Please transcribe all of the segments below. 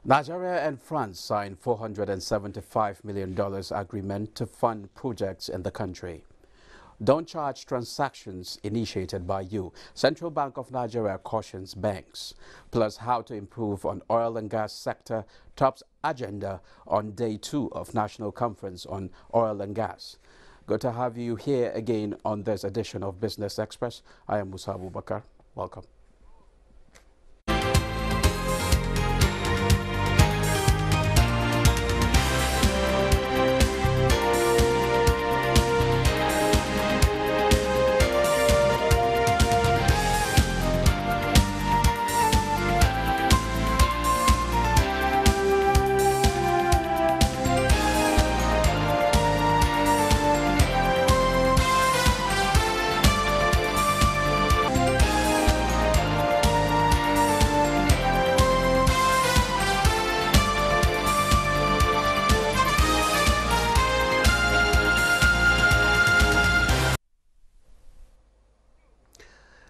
Nigeria and France signed $475 million agreement to fund projects in the country. Don't charge transactions initiated by you. Central Bank of Nigeria cautions banks. Plus how to improve on oil and gas sector tops agenda on day 2 of National Conference on Oil and Gas. Good to have you here again on this edition of Business Express. I am Musa Abubakar. Welcome.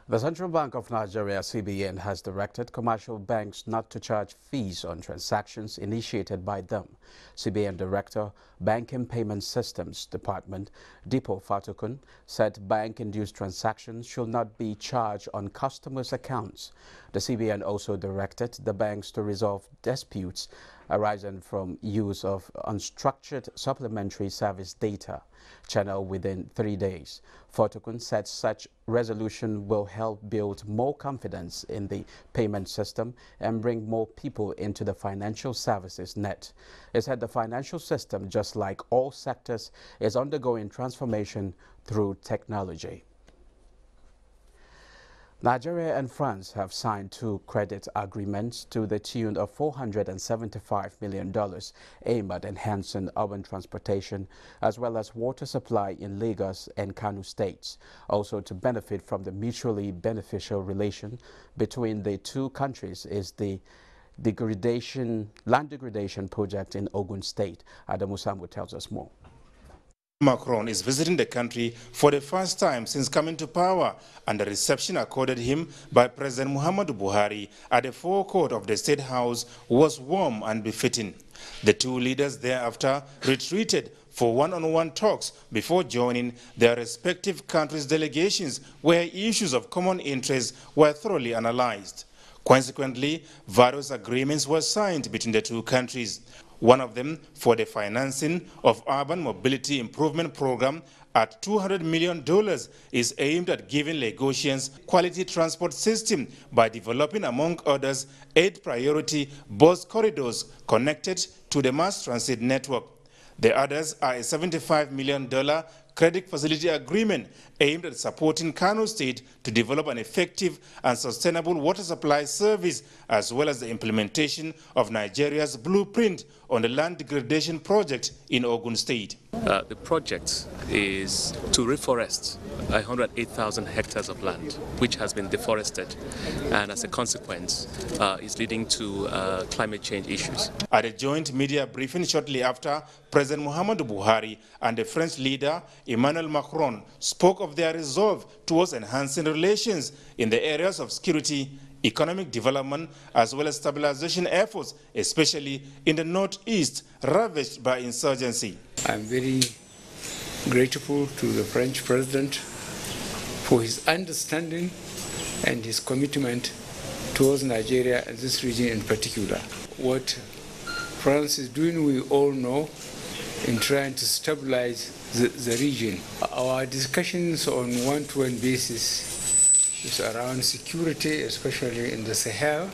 The Central Bank of Nigeria, CBN, has directed commercial banks not to charge fees on transactions initiated by them. CBN Director, Banking Payment Systems Department, Dipo Fatukun, said bank-induced transactions should not be charged on customers' accounts. The CBN also directed the banks to resolve disputes arising from use of unstructured supplementary service data channel within 3 days. Fatukun said such resolution will help build more confidence in the payment system and bring more people into the financial services net. He said the financial system, just like all sectors, is undergoing transformation through technology. Nigeria and France have signed 2 credit agreements to the tune of $475 million aimed at enhancing urban transportation as well as water supply in Lagos and Kano states, also to benefit from the mutually beneficial relation between the 2 countries is the land degradation project in Ogun State. Adamu Sambu tells us more. Macron is visiting the country for the first time since coming to power, and the reception accorded him by President Muhammadu Buhari at the forecourt of the State House was warm and befitting. The 2 leaders thereafter retreated for one-on-one talks before joining their respective countries' delegations, where issues of common interest were thoroughly analyzed. Consequently, various agreements were signed between the 2 countries. One of them for the financing of urban mobility improvement program at $200 million is aimed at giving Lagosians quality transport system by developing, among others, 8 priority bus corridors connected to the mass transit network. The others are a $75 million credit facility agreement aimed at supporting Kano State to develop an effective and sustainable water supply service, as well as the implementation of Nigeria's blueprint on the land degradation project in Ogun State. The project is to reforest 108,000 hectares of land, which has been deforested, and as a consequence is leading to climate change issues. At a joint media briefing shortly after, President Muhammadu Buhari and the French leader Emmanuel Macron spoke of their resolve towards enhancing relations in the areas of security, economic development, as well as stabilization efforts, especially in the northeast, ravaged by insurgency. I'm very grateful to the French president for his understanding and his commitment towards Nigeria and this region in particular. What France is doing, we all know, in trying to stabilize the region. Our discussions on one-to-one basis is around security, especially in the Sahel,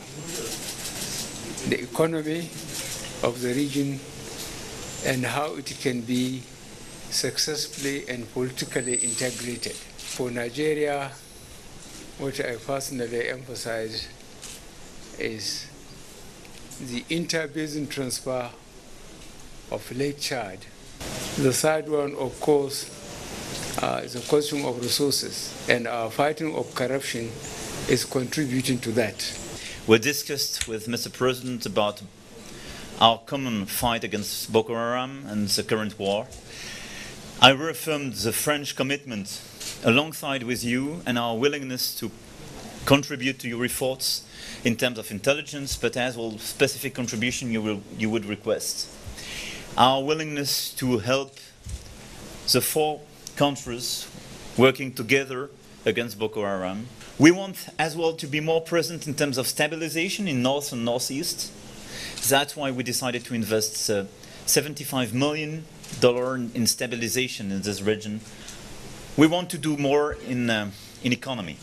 the economy of the region, and how it can be successfully and politically integrated. For Nigeria, what I personally emphasize is the inter-basin transfer of Lake Chad. The third one, of course, is a question of resources, and our fighting of corruption is contributing to that. We discussed with Mr. President about our common fight against Boko Haram and the current war. I reaffirmed the French commitment alongside with you and our willingness to contribute to your efforts in terms of intelligence, but as well specific contribution you would request. Our willingness to help the 4 countries working together against Boko Haram. We want as well to be more present in terms of stabilization in North and Northeast. That's why we decided to invest $75 million in stabilization in this region. We want to do more in economy.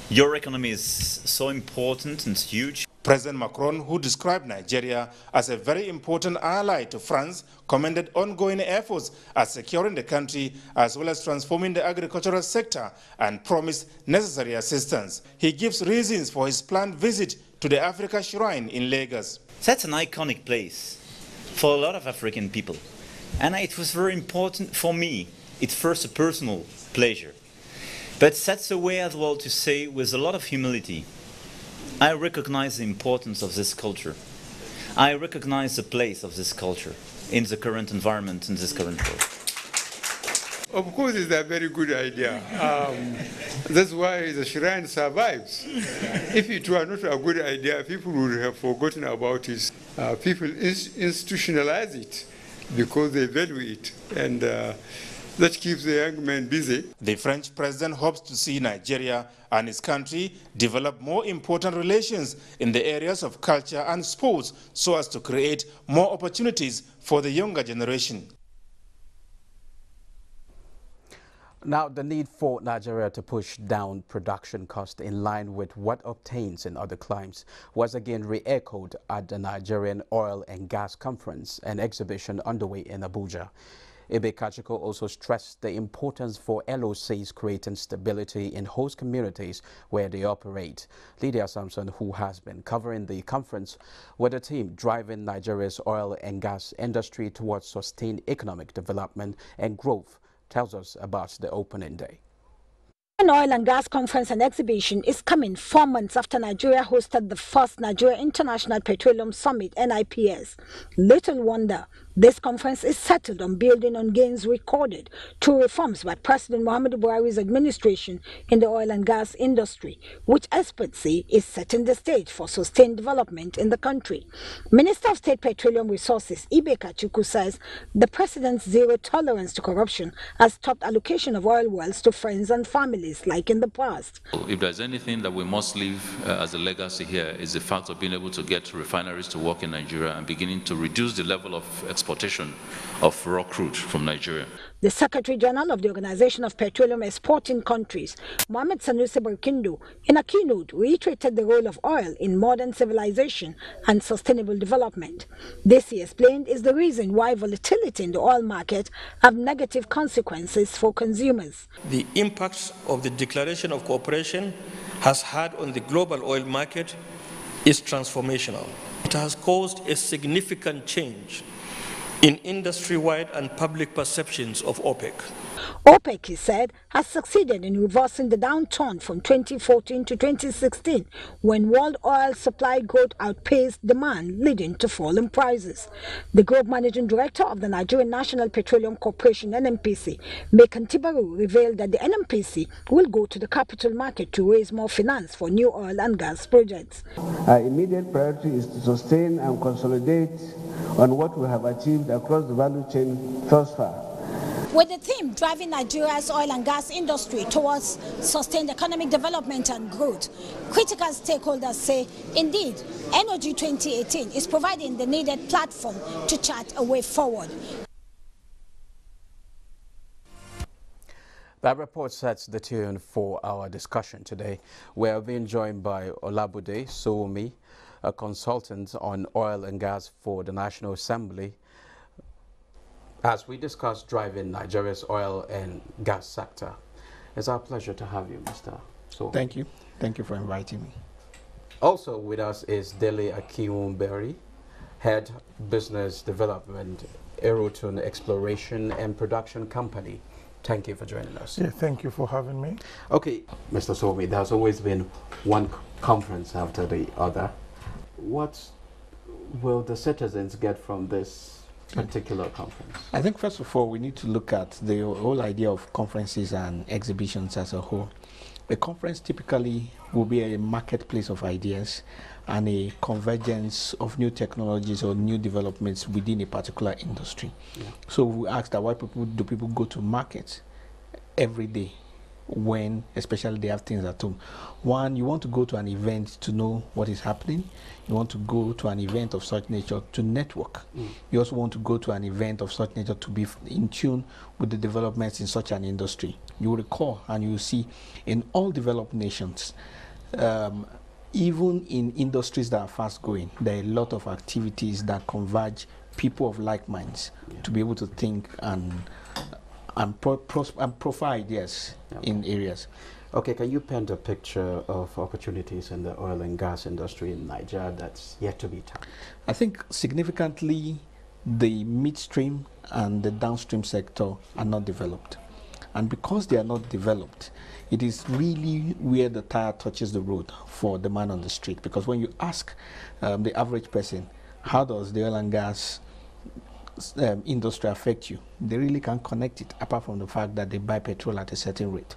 Your economy is so important and huge. President Macron, who described Nigeria as a very important ally to France, commended ongoing efforts at securing the country as well as transforming the agricultural sector and promised necessary assistance. He gives reasons for his planned visit to the Africa Shrine in Lagos. That's an iconic place for a lot of African people. And it was very important for me. It's first a personal pleasure. But that's a way as well to say with a lot of humility, I recognize the importance of this culture. I recognize the place of this culture in the current environment, in this current world. Of course, it's a very good idea. That's why the shrine survives. If it were not a good idea, people would have forgotten about it. People institutionalize it because they value it, and that keeps the young men busy. The French president hopes to see Nigeria and his country develop more important relations in the areas of culture and sports so as to create more opportunities for the younger generation. Now, the need for Nigeria to push down production costs in line with what obtains in other climes was again re-echoed at the Nigerian Oil and Gas Conference, an exhibition underway in Abuja. Ibe Kachiko also stressed the importance for LOCs creating stability in host communities where they operate. Lydia Sampson, who has been covering the conference with a team driving Nigeria's oil and gas industry towards sustained economic development and growth, tells us about the opening day. An oil and gas conference and exhibition is coming 4 months after Nigeria hosted the first Nigeria International Petroleum Summit, NIPS. Little wonder, this conference is settled on building on gains recorded through reforms by President Muhammadu Buhari's administration in the oil and gas industry, which experts say is setting the stage for sustained development in the country. Minister of State Petroleum Resources Ibe Kachiko says the president's zero tolerance to corruption has stopped allocation of oil wells to friends and families like in the past. If there's anything that we must leave as a legacy here, is the fact of being able to get refineries to work in Nigeria and beginning to reduce the level of exportation of raw crude from Nigeria. The Secretary General of the Organization of Petroleum Exporting Countries, Mohamed Sanusi Barkindo, in a keynote reiterated the role of oil in modern civilization and sustainable development. This, he explained, is the reason why volatility in the oil market have negative consequences for consumers. The impact of the Declaration of Cooperation has had on the global oil market is transformational. It has caused a significant change in industry-wide and public perceptions of OPEC. OPEC, he said, has succeeded in reversing the downturn from 2014 to 2016, when world oil supply growth outpaced demand, leading to falling prices. The Group Managing Director of the Nigerian National Petroleum Corporation, NNPC, Mekan Tibaru, revealed that the NNPC will go to the capital market to raise more finance for new oil and gas projects. Our immediate priority is to sustain and consolidate on what we have achieved across the value chain thus far. With the theme driving Nigeria's oil and gas industry towards sustained economic development and growth, critical stakeholders say, indeed, Energy 2018 is providing the needed platform to chart a way forward. That report sets the tune for our discussion today. We are being joined by Olabude Soomi, a consultant on oil and gas for the National Assembly, as we discuss driving Nigeria's oil and gas sector. It's our pleasure to have you, Mr. Soomi. Thank you. Thank you for inviting me. Also with us is Dele Akiwumberi, Head Business Development, Aerotune Exploration and Production Company. Thank you for joining us. Yeah, thank you for having me. Okay, Mr. Soomi, there's always been one conference after the other. What will the citizens get from this particular conference? I think first of all, we need to look at the whole idea of conferences and exhibitions as a whole. A conference typically will be a marketplace of ideas and a convergence of new technologies or new developments within a particular industry. Yeah. So we asked that why do people go to markets every day when especially they have things at home? One, you want to go to an event to know what is happening. You want to go to an event of such nature to network. You also want to go to an event of such nature to be in tune with the developments in such an industry. You will recall and you will see in all developed nations, even in industries that are fast growing, there are a lot of activities that converge people of like minds to be able to think and profile ideas in areas. Okay, can you paint a picture of opportunities in the oil and gas industry in Nigeria that's yet to be tapped? I think significantly the midstream and the downstream sector are not developed. And because they are not developed, it is really where the tire touches the road for the man on the street. Because when you ask the average person, how does the oil and gas industry affect you, they really can't connect it, apart from the fact that they buy petrol at a certain rate.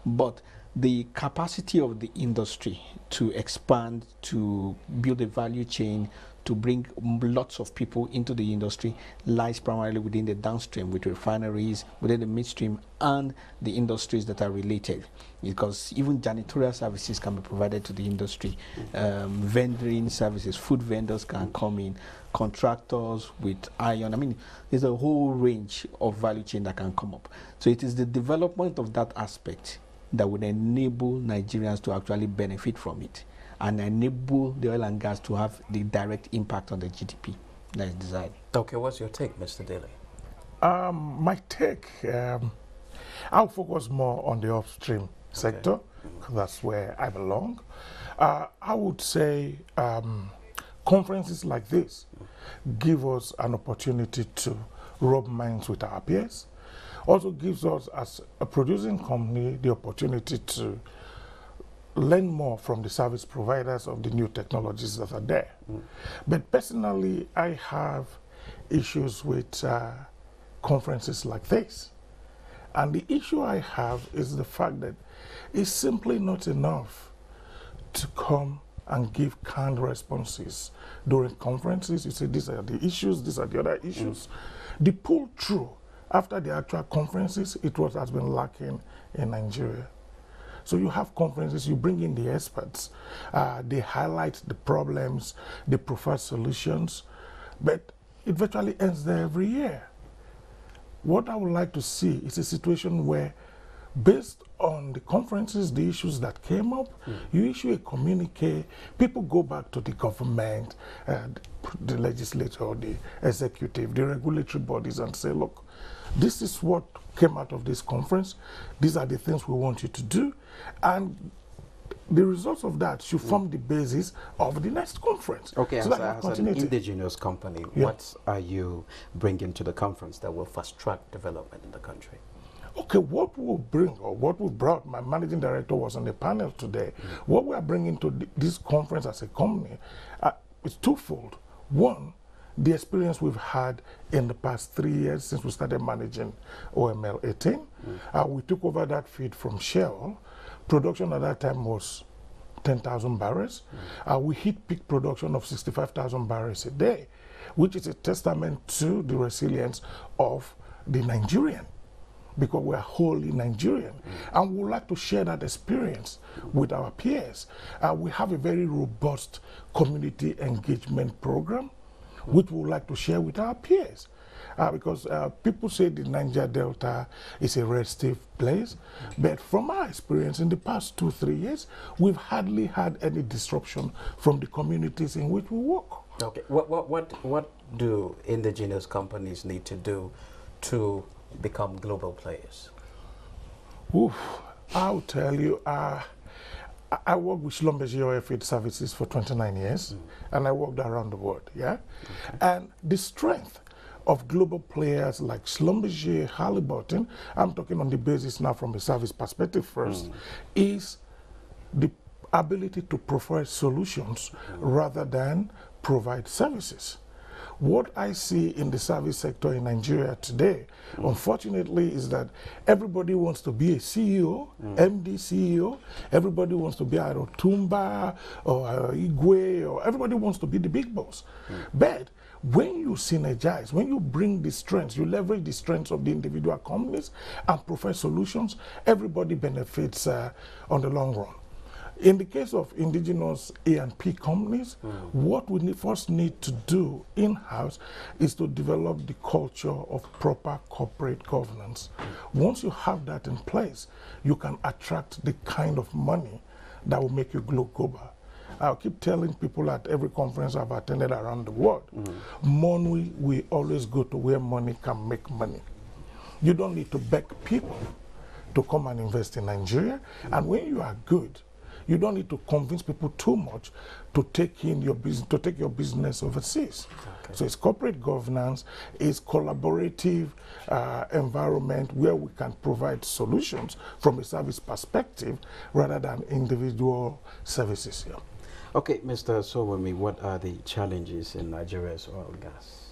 But the capacity of the industry to expand, to build a value chain, to bring lots of people into the industry lies primarily within the downstream, with refineries, within the midstream, and the industries that are related. Because even janitorial services can be provided to the industry. Vendoring services, food vendors can come in, contractors with iron. I mean, there's a whole range of value chain that can come up. So it is the development of that aspect that would enable Nigerians to actually benefit from it and enable the oil and gas to have the direct impact on the GDP that is desired. Okay, what's your take, Mr. Daly? My take, I'll focus more on the upstream sector, because that's where I belong. I would say conferences like this give us an opportunity to rub minds with our peers. Also gives us, as a producing company, the opportunity to learn more from the service providers of the new technologies that are there. But personally, I have issues with conferences like this. And the issue I have is the fact that it's simply not enough to come and give canned responses during conferences. You say, these are the issues, these are the other issues. The pull through after the actual conferences, has been lacking in Nigeria. So you have conferences, you bring in the experts, they highlight the problems, they provide solutions, but it virtually ends there every year. What I would like to see is a situation where, based on the conferences, the issues that came up, you issue a communique, people go back to the government, the legislature, the executive, the regulatory bodies, and say, look, this is what came out of this conference, these are the things we want you to do, and the results of that should form the basis of the next conference. Okay, so as an indigenous company, what are you bringing to the conference that will fast-track development in the country? Okay, what we'll bring, or what we brought, my managing director was on the panel today, what we are bringing to this conference as a company is twofold. One, the experience we've had in the past 3 years since we started managing OML 18. We took over that feed from Shell. Production at that time was 10,000 barrels. We hit peak production of 65,000 barrels a day, which is a testament to the resilience of the Nigerian, because we're wholly Nigerian. And we would like to share that experience with our peers. We have a very robust community engagement program, which we would like to share with our peers. Because people say the Niger Delta is a restive place, but from our experience in the past 2-3 years, we've hardly had any disruption from the communities in which we work. Okay, what do indigenous companies need to do to become global players? Oof, I'll tell you, I worked with Schlumberger Oil Field Services for 29 years, and I worked around the world, And the strength of global players like Schlumberger, Halliburton, I'm talking on the basis now from a service perspective first, is the ability to provide solutions rather than provide services. What I see in the service sector in Nigeria today, unfortunately, is that everybody wants to be a CEO, MD CEO, everybody wants to be a Rotumba or a Igwe, or everybody wants to be the big boss. But when you synergize, when you bring the strengths, you leverage the strengths of the individual companies and provide solutions, everybody benefits on the long run. In the case of indigenous A&P companies, what we first need to do in-house is to develop the culture of proper corporate governance. Once you have that in place, you can attract the kind of money that will make you global. I'll keep telling people at every conference I've attended around the world, money will always go to where money can make money. You don't need to beg people to come and invest in Nigeria, and when you are good, you don't need to convince people too much to take in your business, to take your business overseas. Okay. So it's corporate governance, it's collaborative environment where we can provide solutions from a service perspective rather than individual services here. Okay, Mr. Sowami, what are the challenges in Nigeria's oil and gas?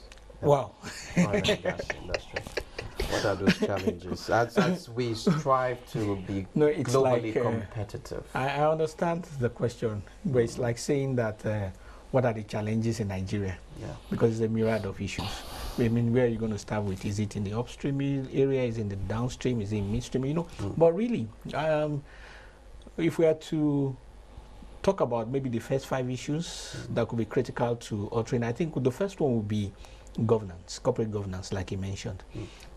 Wow. Oil and gas industry. What are those challenges as we strive to be globally competitive? I understand the question, but it's like saying that what are the challenges in Nigeria? Yeah. Because it's a myriad of issues. I mean, where are you going to start with? Is it in the upstream area? Is it in the downstream? Is it in midstream? You know, but really, if we are to talk about maybe the first 5 issues that could be critical to altering, I think the first one would be governance, corporate governance, like you mentioned.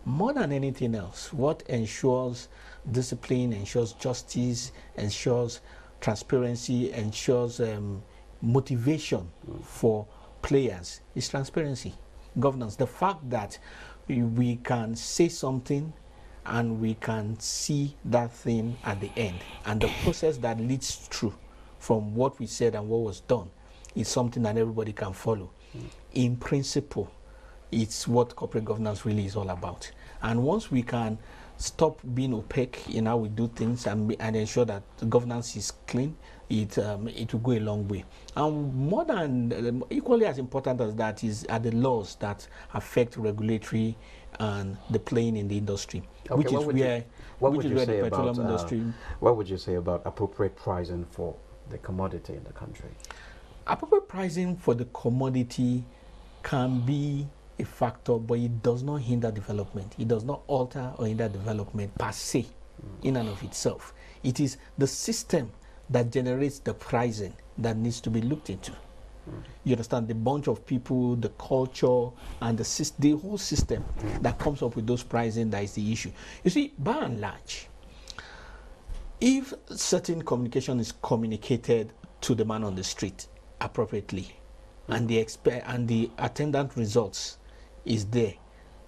More than anything else, what ensures discipline, ensures justice, ensures transparency, ensures motivation for players is transparency, governance. The fact that we can say something and we can see that thing at the end, and the process that leads through from what we said and what was done is something that everybody can follow. In principle, it's what corporate governance really is all about. And once we can stop being opaque in how we do things and ensure that the governance is clean, it will go a long way. And more than, equally as important as that are the laws that affect regulatory and the playing in the industry, which is where the petroleum industry. What would you say about appropriate pricing for the commodity in the country? Appropriate pricing for the commodity can be a factor, but it does not hinder development. It does not alter or hinder development per se, in and of itself. It is the system that generates the pricing that needs to be looked into. You understand? The bunch of people, the culture, and the whole system that comes up with those pricing, that is the issue. You see, by and large, if certain communication is communicated to the man on the street appropriately, and the attendant results is there,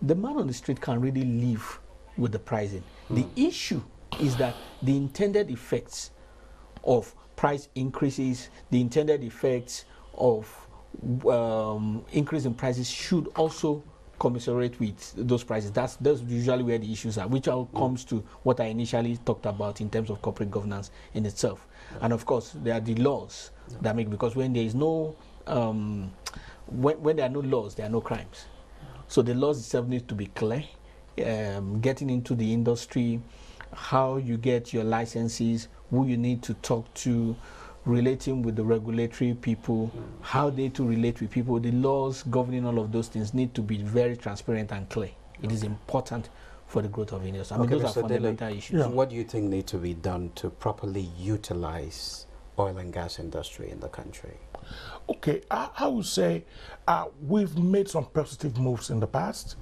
the man on the street can really live with the pricing. The issue is that the intended effects of price increases, the intended effects of increase in prices should also commiserate with those prices. That's usually where the issues are, which all comes to what I initially talked about in terms of corporate governance in itself. And of course, there are the laws that make, because when there is no when there are no laws, there are no crimes. So the laws itself need to be clear. Getting into the industry, how you get your licenses, who you need to talk to, relating with the regulatory people, how they to relate with people. The laws governing all of those things need to be very transparent and clear. It is important for the growth of industry. I mean, those are fundamental issues. Yeah. What do you think needs to be done to properly utilize oil and gas industry in the country? Okay, I would say we've made some positive moves in the past.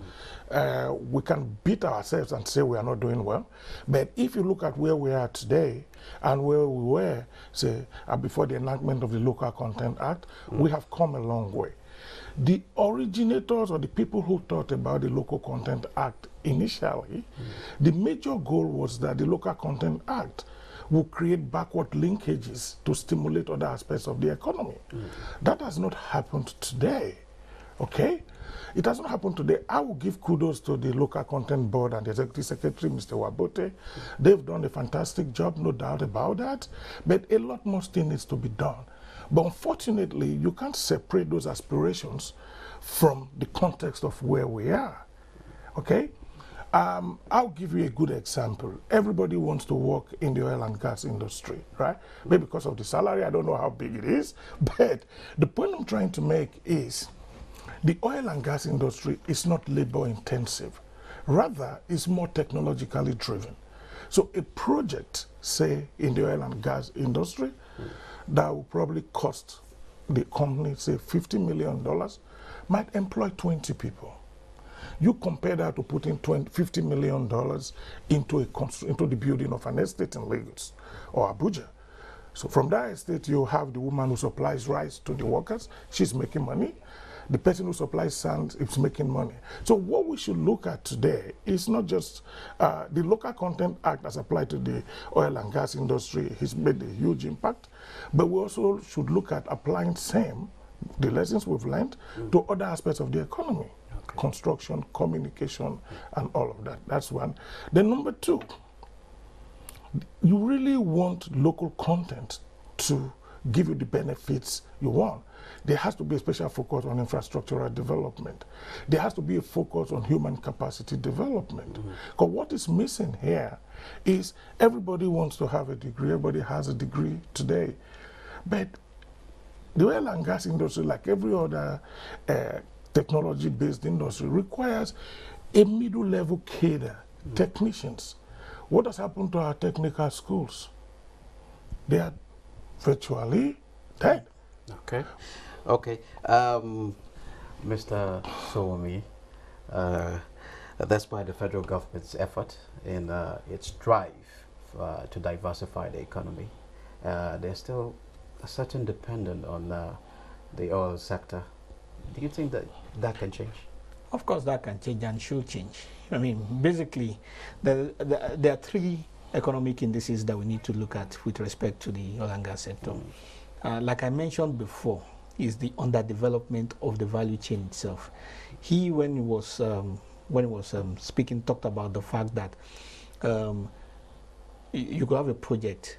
We can beat ourselves and say we are not doing well. But if you look at where we are today and where we were, say, before the enactment of the Local Content Act, we have come a long way. The originators or the people who thought about the Local Content Act initially, the major goal was that the Local Content Act will create backward linkages to stimulate other aspects of the economy. That has not happened today, okay? It has not happened today. I will give kudos to the Local Content Board and the Executive Secretary, Mr. Wabote. They've done a fantastic job, no doubt about that, but a lot more still needs to be done. But unfortunately, you can't separate those aspirations from the context of where we are. Okay? I'll give you a good example. Everybody wants to work in the oil and gas industry, right? Maybe because of the salary, I don't know how big it is, but the point I'm trying to make is the oil and gas industry is not labor intensive. Rather, it's more technologically driven. So a project, say, in the oil and gas industry, that will probably cost the company, say, $50 million, might employ 20 people. You compare that to putting $50 million into the building of an estate in Lagos or Abuja. So from that estate, you have the woman who supplies rice to the workers. She's making money. The person who supplies sand is making money. So what we should look at today is not just the Local Content Act as applied to the oil and gas industry has made a huge impact, but we also should look at applying the lessons we've learned to other aspects of the economy. Okay. Construction, communication, and all of that. That's one. Then number two, you really want local content to give you the benefits you want. There has to be a special focus on infrastructural development. There has to be a focus on human capacity development. Because what is missing here is everybody wants to have a degree. Everybody has a degree today. But the oil and gas industry, like every other technology-based industry, requires a middle-level cadre, technicians. What has happened to our technical schools? They are virtually dead. Okay. Okay. Mr. Sowomi, despite the federal government's effort in its drive to diversify the economy, there's still a certain dependence on the oil sector. Do you think that that can change? Of course that can change and should change. I mean, basically, there are three economic indices that we need to look at with respect to the oil and gas sector. Like I mentioned before, is the underdevelopment of the value chain itself. He, when he was speaking, talked about the fact that you could have a project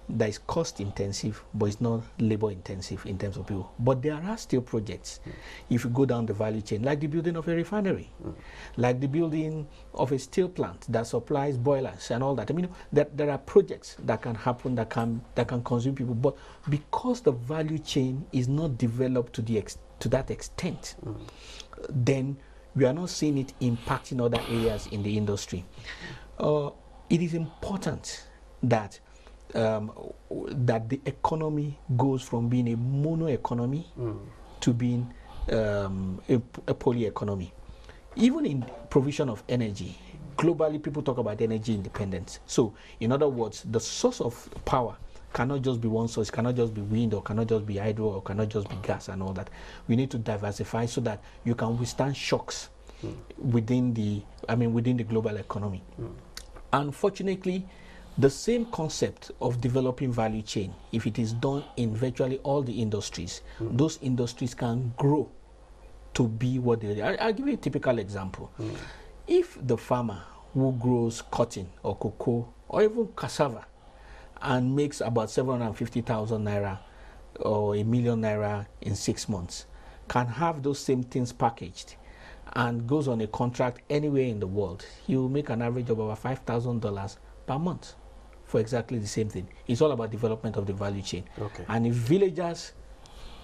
that is cost intensive, but it's not labor intensive in terms of people. But there are still projects, if you go down the value chain, like the building of a refinery, like the building of a steel plant that supplies boilers and all that. I mean, there are projects that can happen that can consume people, but because the value chain is not developed to that extent, then we are not seeing it impacting other areas in the industry. It is important that that the economy goes from being a mono economy to being a poly economy. Even in provision of energy, globally people talk about energy independence. So in other words, the source of power cannot just be one source, cannot just be wind, or cannot just be hydro, or cannot just be gas and all that. We need to diversify so that you can withstand shocks within the global economy. Unfortunately, the same concept of developing value chain, if it is done in virtually all the industries, those industries can grow to be what they are. I'll give you a typical example. If the farmer who grows cotton or cocoa or even cassava and makes about 750,000 naira or ₦1 million in 6 months, can have those same things packaged and goes on a contract anywhere in the world, he will make an average of about $5,000 per month for exactly the same thing. It's all about development of the value chain. Okay. And if villagers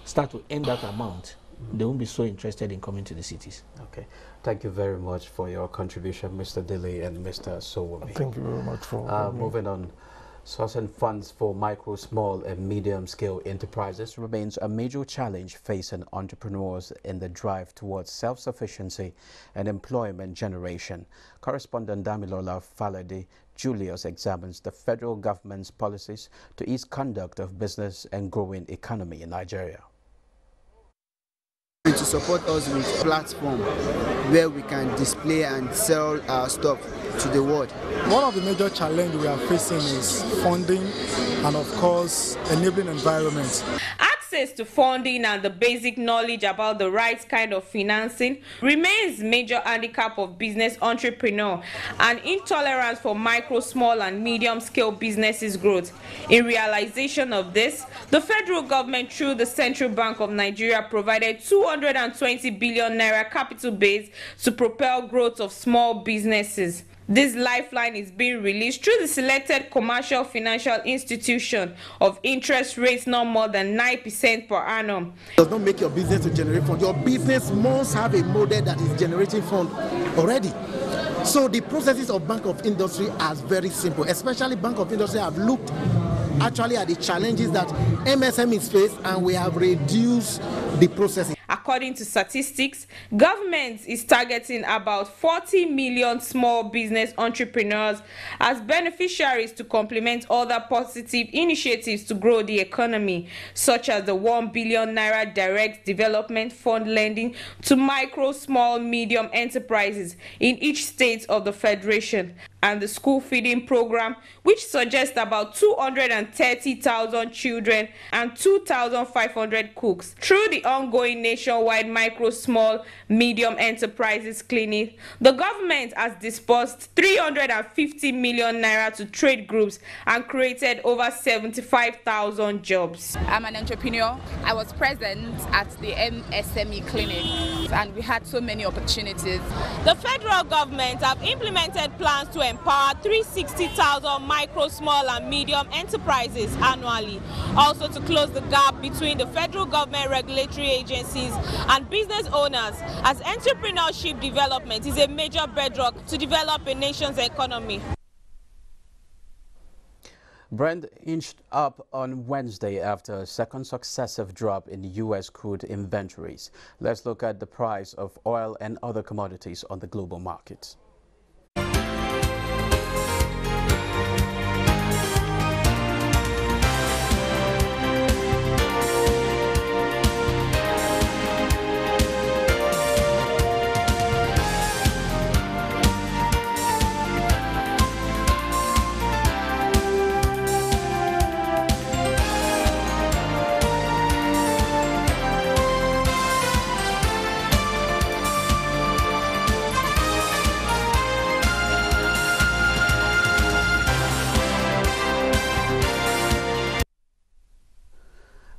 start to earn that amount, they won't be so interested in coming to the cities. Okay. Thank you very much for your contribution, Mr. Dili and Mr. Sowomi. Thank you very much for moving on. Sourcing funds for micro, small, and medium-scale enterprises remains a major challenge facing entrepreneurs in the drive towards self-sufficiency and employment generation. Correspondent Damilola Falade Julius examines the federal government's policies to ease conduct of business and growing economy in Nigeria. To support us with a platform where we can display and sell our stuff to the world. One of the major challenges we are facing is funding and, of course, enabling environment. access to funding and the basic knowledge about the right kind of financing remains major handicap of business entrepreneur and intolerance for micro, small and medium-scale businesses growth. In realization of this, the federal government through the Central Bank of Nigeria provided 220 billion naira capital base to propel growth of small businesses. This lifeline is being released through the selected commercial financial institution of interest rates not more than 9% per annum. It does not make your business to generate fund. Your business must have a model that is generating fund already. So the processes of Bank of Industry are very simple. Especially Bank of Industry have looked actually at the challenges that MSMEs face, and we have reduced the processes. According to statistics, government is targeting about 40 million small business entrepreneurs as beneficiaries to complement other positive initiatives to grow the economy, such as the 1 billion naira direct development fund lending to micro, small, medium enterprises in each state of the federation, and the school feeding program, which suggests about 230,000 children and 2,500 cooks. Through the ongoing nationwide micro, small, medium enterprises clinic, the government has disbursed 350 million naira to trade groups and created over 75,000 jobs. I'm an entrepreneur. I was present at the MSME clinic and we had so many opportunities. The federal government have implemented plans to empower 360,000 micro, small and medium enterprises annually. Also to close the gap between the federal government regulatory agencies and business owners, as entrepreneurship development is a major bedrock to develop a nation's economy. Brent inched up on Wednesday after a second successive drop in U.S. crude inventories. Let's look at the price of oil and other commodities on the global markets.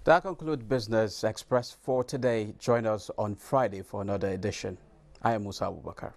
That concludes Business Express for today. Join us on Friday for another edition. I am Musa Abubakar.